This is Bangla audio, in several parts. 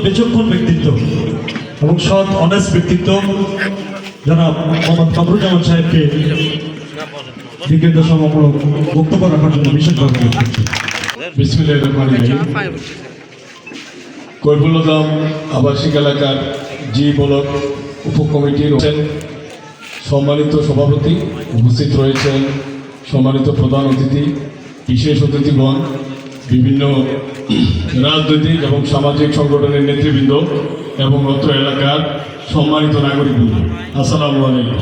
বিচক্ষণ ব্যক্তিত্ব এবং সৎ অনেস্ট ব্যক্তিত্ব জনাব মোহাম্মদ কামরুজ্জামান সাহেবকে বিকেন্দ্র সমগ্র বক্তব্য রাখার জন্য বিশেষভাবে অনুরোধ করছি। বিসমিল্লাহির রহমানির রহিম। কৈফুল আজম আবাসিক এলাকার জি ব্লক উপকমিটির সম্মানিত সভাপতি, উপস্থিত রয়েছেন সম্মানিত প্রধান অতিথি, বিশেষ অতিথিগণ, বিভিন্ন রাজনৈতিক এবং সামাজিক সংগঠনের নেতৃবৃন্দ এবং অত্র এলাকার সম্মানিত নাগরিকবৃন্দ, আসসালামু আলাইকুম।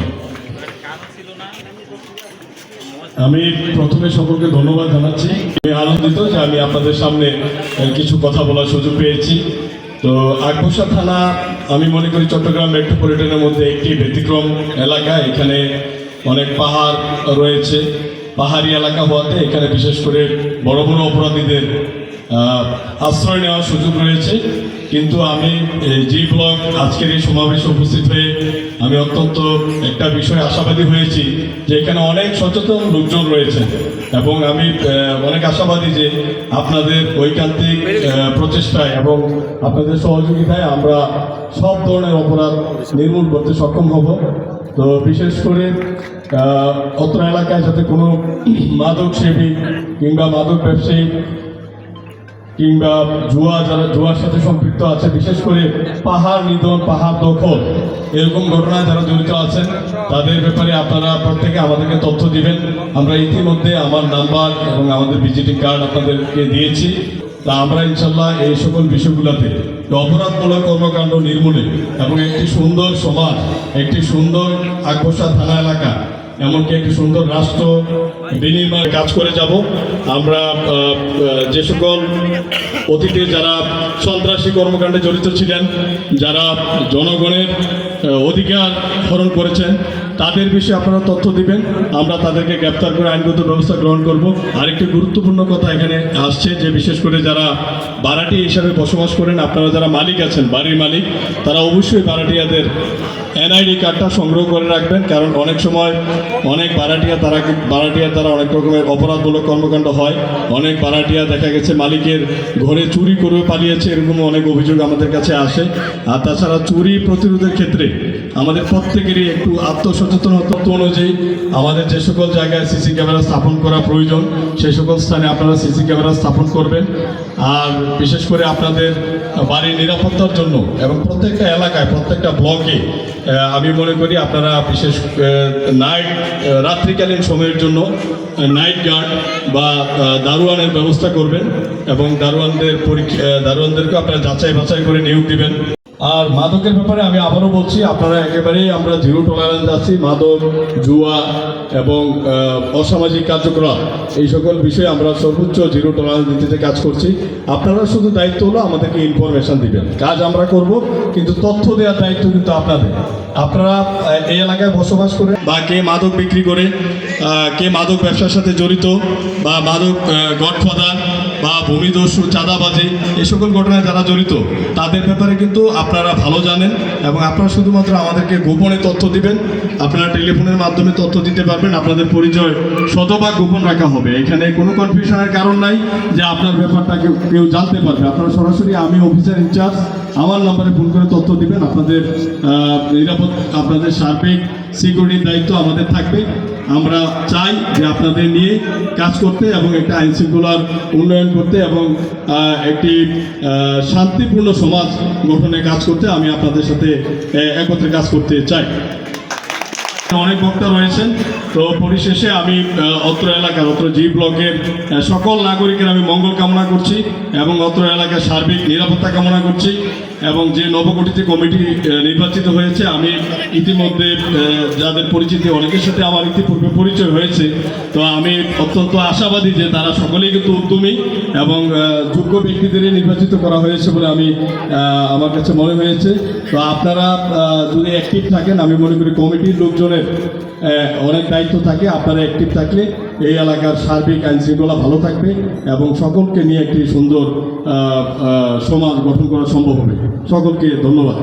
আমি প্রথমে সকলকে ধন্যবাদ জানাচ্ছি। আমি আনন্দিত যে আমি আপনাদের সামনে কিছু কথা বলার সুযোগ পেয়েছি। তো আকবরশাহ থানা আমি মনে করি চট্টগ্রাম মেট্রোপলিটনের মধ্যে একটি ব্যতিক্রম এলাকা। এখানে অনেক পাহাড় রয়েছে, পাহাড়ি এলাকা হওয়াতে এখানে বিশেষ করে বড় বড় অপরাধীদের আশ্রয় নেওয়ার সুযোগ রয়েছে। কিন্তু আমি জি ব্লক আজকের এই সমাবেশে উপস্থিত হয়ে আমি অত্যন্ত একটা বিষয়ে আশাবাদী হয়েছি যে এখানে অনেক সচেতন লোকজন রয়েছে এবং আমি অনেক আশাবাদী যে আপনাদের ঐকান্তিক প্রচেষ্টায় এবং আপনাদের সহযোগিতায় আমরা সব ধরনের অপরাধ নির্মূল করতে সক্ষম হব। তো বিশেষ করে অত্র এলাকায় যাতে কোনো মাদক সেবী কিংবা মাদক ব্যবসায়ী কিংবা যারা জুয়ার সাথে সম্পৃক্ত আছে, বিশেষ করে পাহাড় নিধন, পাহাড় দখল, এরকম ঘটনায় যারা জড়িত আছেন তাদের ব্যাপারে আপনারা প্রত্যেকে আমাদেরকে তথ্য দিবেন। আমরা ইতিমধ্যে আমার নাম্বার এবং আমাদের ভিজিটিং কার্ড আপনাদেরকে দিয়েছি। তা আমরা ইনশাল্লাহ এই সকল বিষয়গুলোতে অপরাধমূলক কর্মকাণ্ড নির্মূলে এবং একটি সুন্দর সমাজ, একটি সুন্দর আকবরশাহ থানা এলাকা, এমনকি একটি সুন্দর রাষ্ট্র বিনির্মাণ কাজ করে যাব। আমরা যে সকল অতীতে যারা সন্ত্রাসী কর্মকাণ্ডে জড়িত ছিলেন, যারা জনগণের অধিকার হরণ করেছেন, তাদের বিষয়ে আপনারা তথ্য দিবেন। আমরা তাদেরকে গ্রেপ্তার করে আইনগত ব্যবস্থা গ্রহণ করব। আরেকটি গুরুত্বপূর্ণ কথা এখানে আসছে যে বিশেষ করে যারা ভাড়াটিয়া হিসাবে বসবাস করেন, আপনারা যারা মালিক আছেন, বাড়ির মালিক, তারা অবশ্যই ভাড়াটিয়াদের এনআইডি কার্ডটা সংগ্রহ করে রাখবেন। কারণ অনেক সময় অনেক ভাড়াটিয়ার দ্বারা অনেক রকমের অপরাধমূলক কর্মকাণ্ড হয়। অনেক ভাড়াটিয়া দেখা গেছে মালিকের ঘরে চুরি করে পালিয়েছে, এরকম অনেক অভিযোগ আমাদের কাছে আসে। আর তাছাড়া চুরি প্রতিরোধের ক্ষেত্রে আমাদের প্রত্যেকেরই একটু আত্মসচেতনতা অনুযায়ী আমাদের যে সকল জায়গায় সিসি ক্যামেরা স্থাপন করা প্রয়োজন সেই সকল স্থানে আপনারা সিসি ক্যামেরা স্থাপন করবেন। আর বিশেষ করে আপনাদের বাড়ির নিরাপত্তার জন্য এবং প্রত্যেকটা এলাকায়, প্রত্যেকটা ব্লকে আমি মনে করি আপনারা বিশেষ রাত্রিকালীন সময়ের জন্য নাইট গার্ড বা দারোয়ানের ব্যবস্থা করবেন এবং দারোয়ানদেরকে আপনারা যাচাই বাছাই করে নিয়োগ দিবেন। আর মাদকের ব্যাপারে আমি আবারও বলছি, আপনারা একেবারেই আমরা জিরো টলারেন্স আছি। মাদক, জুয়া এবং অসামাজিক কার্যক্রম, এই সকল বিষয়ে আমরা সর্বোচ্চ জিরো টলারেন্স নীতিতে কাজ করছি। আপনারা শুধু দায়িত্ব হলো আমাদেরকে ইনফরমেশন দিবেন, কাজ আমরা করব, কিন্তু তথ্য দেওয়ার দায়িত্ব কিন্তু আপনাদের। আপনারা এই এলাকায় বসবাস করে বা কে মাদক বিক্রি করে, কে মাদক ব্যবসার সাথে জড়িত, বা মাদক গডফাদার বা ভূমিদস্যু, চাঁদাবাজি, এই সকল ঘটনায় যারা জড়িত, তাদের ব্যাপারে কিন্তু আপনারা ভালো জানেন এবং আপনারা শুধুমাত্র আমাদেরকে গোপনে তথ্য দিবেন। আপনারা টেলিফোনের মাধ্যমে তথ্য দিতে পারবেন। আপনাদের পরিচয় শতভাগ গোপন রাখা হবে। এখানে কোনো কনফিউশনের কারণ নাই যে আপনার ব্যাপারটা কেউ জানতে পারবে। আপনারা সরাসরি, আমি অফিসার ইনচার্জ, আমার নাম্বারে ফোন করে তথ্য দিবেন। আপনাদের আপনাদের সার্বিক সিকিউরিটির দায়িত্ব আমাদের থাকবে। আমরা চাই যে আপনাদের নিয়ে কাজ করতে এবং একটা আইন শৃঙ্খলার উন্নয়ন করতে এবং একটি শান্তিপূর্ণ সমাজ গঠনে কাজ করতে আমি আপনাদের সাথে একত্রে কাজ করতে চাই। অনেক বক্তা রয়েছেন। তো পরিশেষে আমি অত্র এলাকার, অত্র জি ব্লকের সকল নাগরিকের আমি মঙ্গল কামনা করছি এবং অত্র এলাকার সার্বিক নিরাপত্তা কামনা করছি। এবং যে নবগঠিত কমিটি নির্বাচিত হয়েছে, আমি ইতিমধ্যে যাদের পরিচিতি, অনেকের সাথে আমার ইতিপূর্বে পরিচয় হয়েছে। তো আমি অত্যন্ত আশাবাদী যে তারা সকলেই কিন্তু উদ্যমী এবং যোগ্য ব্যক্তিদেরই নির্বাচিত করা হয়েছে বলে আমার কাছে মনে হয়েছে। তো আপনারা যদি অ্যাক্টিভ থাকেন, আমি মনে করি কমিটির লোকজনের অনেক দায়িত্ব থাকে। আপনারা অ্যাক্টিভ থাকলে এই এলাকার সার্বিক আইন শৃঙ্খলা ভালো থাকবে এবং সকলকে নিয়ে একটি সুন্দর সমাজ গঠন করা সম্ভব হবে। সকলকে ধন্যবাদ।